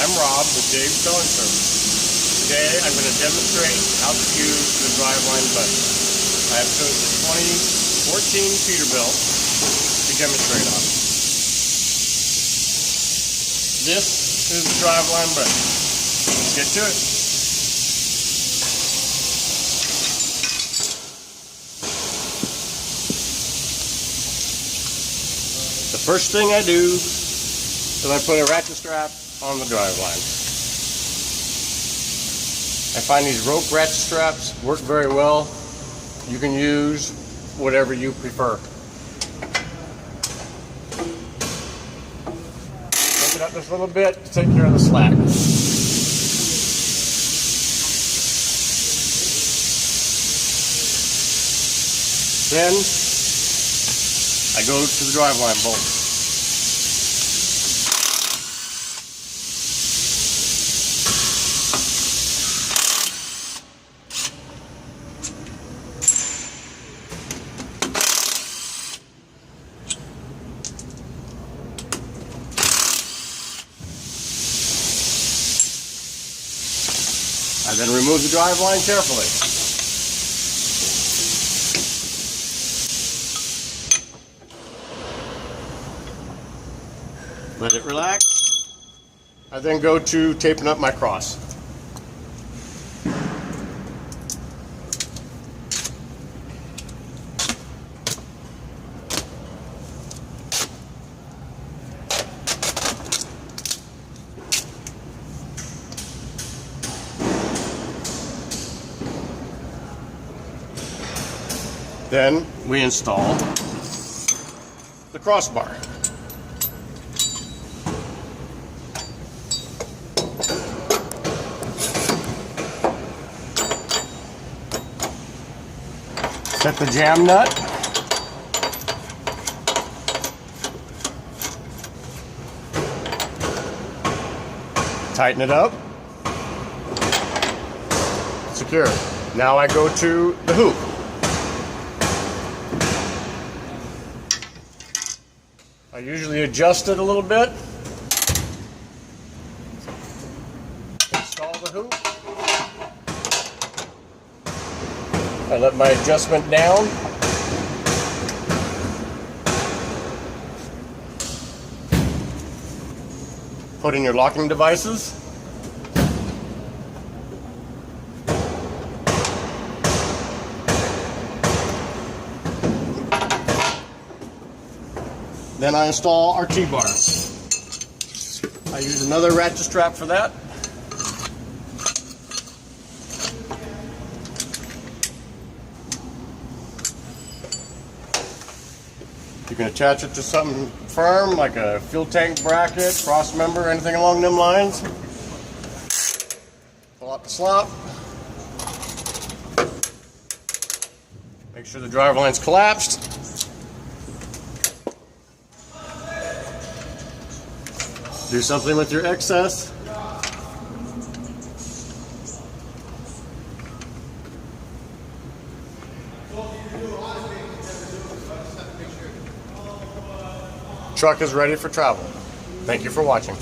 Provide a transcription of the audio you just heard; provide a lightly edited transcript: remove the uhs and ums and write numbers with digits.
I'm Rob with Dave's Towing Service. Today I'm going to demonstrate how to use the Driveline button. I have chosen 2014 Peterbilt to demonstrate on. This is the Driveline button. Let's get to it. The first thing I do is I put a ratchet strap on the Driveline. I find these rope ratchet straps work very well. You can use whatever you prefer. Take it up just a little bit to take care of the slack. Then I go to the Driveline bolt. I then remove the Driveline carefully. Let it relax. I then go to taping up my cross. Then we install the crossbar. Set the jam nut. Tighten it up. Secure. Now I go to the hoop. I usually adjust it a little bit. Install the hoop. I let my adjustment down. Put in your locking devices. Then I install our T-bars. I use another ratchet strap for that. You can attach it to something firm like a fuel tank bracket, cross member, anything along them lines. Pull out the slop. Make sure the Driveline's collapsed. Do something with your excess. Truck is ready for travel. Thank you for watching.